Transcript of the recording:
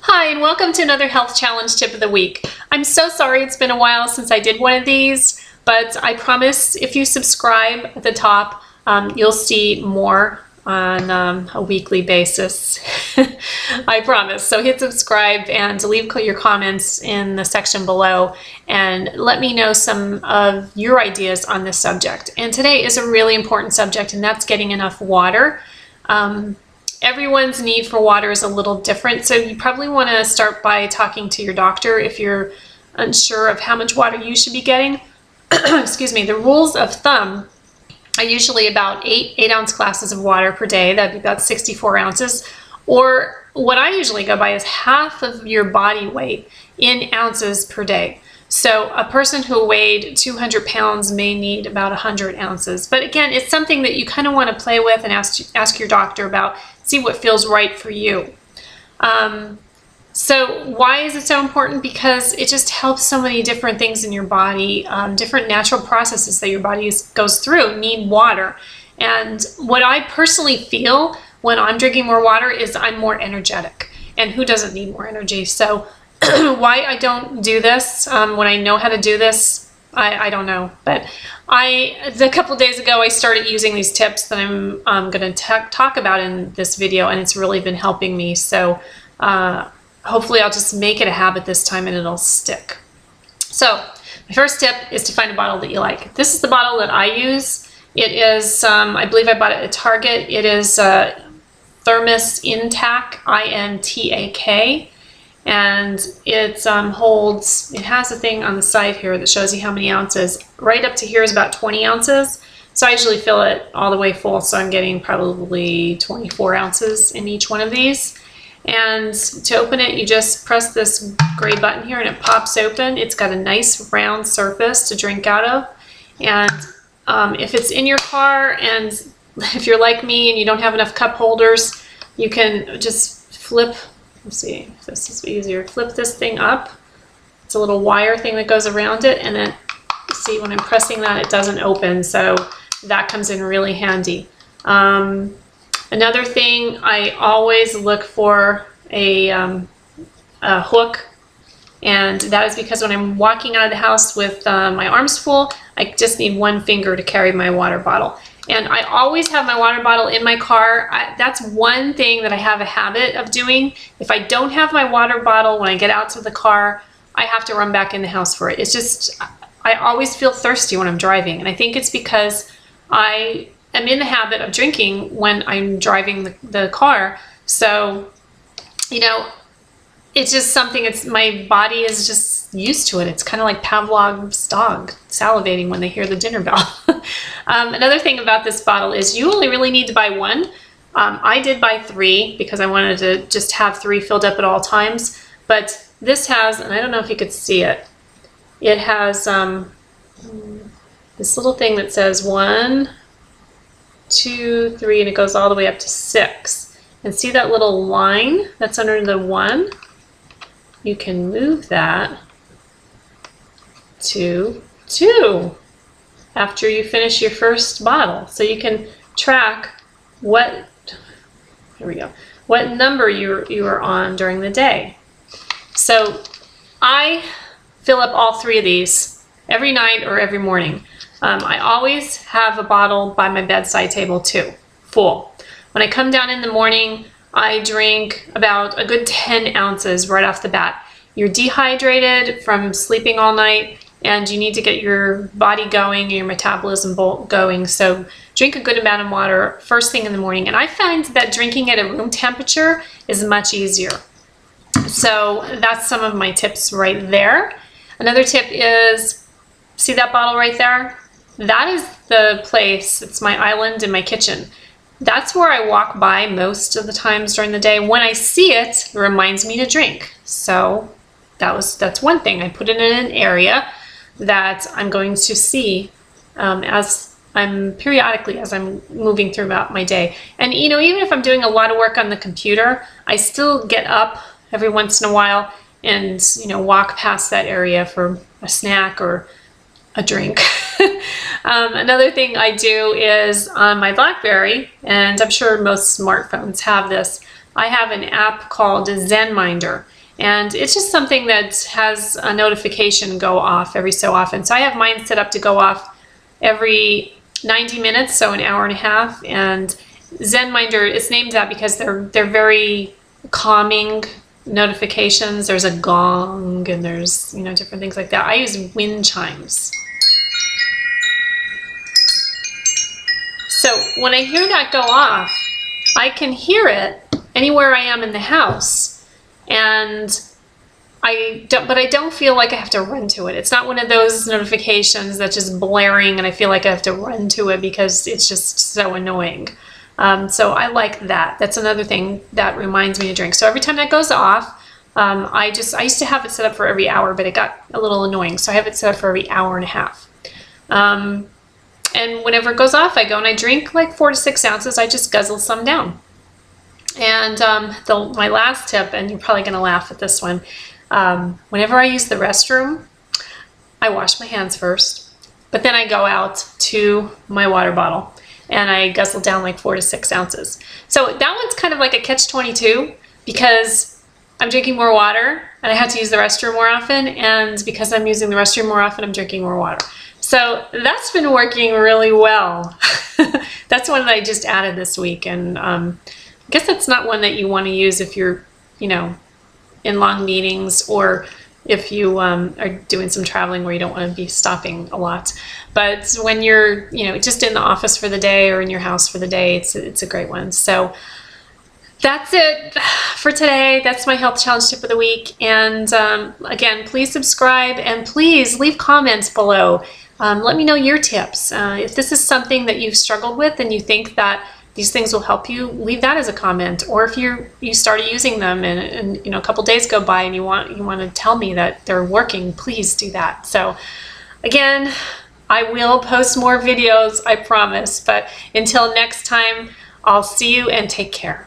Hi, and welcome to another health challenge tip of the week. I'm so sorry it's been a while since I did one of these, but I promise if you subscribe at the top, you'll see more on a weekly basis. I promise. So hit subscribe and leave your comments in the section below and let me know some of your ideas on this subject. And today is a really important subject, and that's getting enough water. Everyone's need for water is a little different, so you probably want to start by talking to your doctor if you're unsure of how much water you should be getting. Excuse me. The rules of thumb are usually about 8-ounce glasses of water per day. That'd be about 64 ounces. Or what I usually go by is half of your body weight in ounces per day. So a person who weighed 200 pounds may need about 100 ounces. But again, it's something that you kind of want to play with and ask your doctor about, see what feels right for you. So why is it so important? Because it just helps so many different things in your body. Different natural processes that your body goes through need water. And what I personally feel when I'm drinking more water is I'm more energetic. And who doesn't need more energy? So why I don't do this when I know how to do this, I don't know. But a couple days ago, I started using these tips that I'm going to talk about in this video, and it's really been helping me. So hopefully I'll just make it a habit this time and it'll stick. So my first tip is to find a bottle that you like. This is the bottle that I use. It is, I believe I bought it at Target. It is Thermos Intac, I-N-T-A-K. And it holds, it has a thing on the side here that shows you how many ounces. Right up to here is about 20 ounces. So I usually fill it all the way full, so I'm getting probably 24 ounces in each one of these. And to open it, you just press this gray button here and it pops open. It's got a nice round surface to drink out of. And if it's in your car, and if you're like me and you don't have enough cup holders, you can just flip. Let's see if this is easier. Flip this thing up. It's a little wire thing that goes around it, and then see when I'm pressing that, it doesn't open. So that comes in really handy. Another thing, I always look for a hook, and that is because when I'm walking out of the house with my arms full, I just need one finger to carry my water bottle. And I always have my water bottle in my car. That's one thing that I have a habit of doing. If I don't have my water bottle when I get out to the car, I have to run back in the house for it. It's just, I always feel thirsty when I'm driving. And I think it's because I am in the habit of drinking when I'm driving the car. So, you know, it's just something, my body is just used to it. It's kind of like Pavlov's dog salivating when they hear the dinner bell. Another thing about this bottle is you only really need to buy one. I did buy 3 because I wanted to just have 3 filled up at all times. But this has, and I don't know if you could see it, it has this little thing that says 1, 2, 3, and it goes all the way up to 6. And see that little line that's under the 1? You can move that to 2 after you finish your first bottle. So you can track what number you are on during the day. So I fill up all 3 of these every night or every morning. I always have a bottle by my bedside table too, full. When I come down in the morning, I drink about a good 10 ounces right off the bat. You're dehydrated from sleeping all night, and you need to get your body going, your metabolism going. So drink a good amount of water first thing in the morning. And I find that drinking at a room temperature is much easier. So that's some of my tips right there. Another tip is, see that bottle right there? That is the place, it's my island in my kitchen. That's where I walk by most of the times during the day. When I see it, it reminds me to drink. So that's one thing. I put it in an area that I'm going to see as I'm periodically as I'm moving throughout my day. And you know, even if I'm doing a lot of work on the computer, I still get up every once in a while and, you know, walk past that area for a snack or a drink. Another thing I do is on my BlackBerry, and I'm sure most smartphones have this, I have an app called ZenMinder, and it's just something that has a notification go off every so often. So I have mine set up to go off every 90 minutes, so an hour and a half. And ZenMinder, it's named that because they're very calming notifications. There's a gong, and there's, you know, different things like that. I use wind chimes. So when I hear that go off, I can hear it anywhere I am in the house, and but I don't feel like I have to run to it. It's not one of those notifications that's just blaring and I feel like I have to run to it because it's just so annoying. So I like that. That's another thing that reminds me to drink. So every time that goes off, I used to have it set up for every hour, but it got a little annoying. So I have it set up for every hour and a half. And whenever it goes off, I go and I drink like 4 to 6 ounces. I just guzzle some down. And my last tip, and you're probably going to laugh at this one, whenever I use the restroom, I wash my hands first, but then I go out to my water bottle and I guzzle down like 4 to 6 ounces. So that one's kind of like a catch-22 because I'm drinking more water and I have to use the restroom more often, and because I'm using the restroom more often, I'm drinking more water. So that's been working really well. That's one that I just added this week, and I guess that's not one that you want to use if you're, you know, in long meetings, or if you are doing some traveling where you don't want to be stopping a lot. But when you're, you know, just in the office for the day or in your house for the day, it's a great one. So that's it for today. That's my health challenge tip of the week. And again, please subscribe and please leave comments below. Let me know your tips. If this is something that you've struggled with and you think that these things will help you, leave that as a comment. Or if you started using them and you know, a couple days go by and you want to tell me that they're working, please do that. So again, I will post more videos, I promise. But until next time, I'll see you and take care.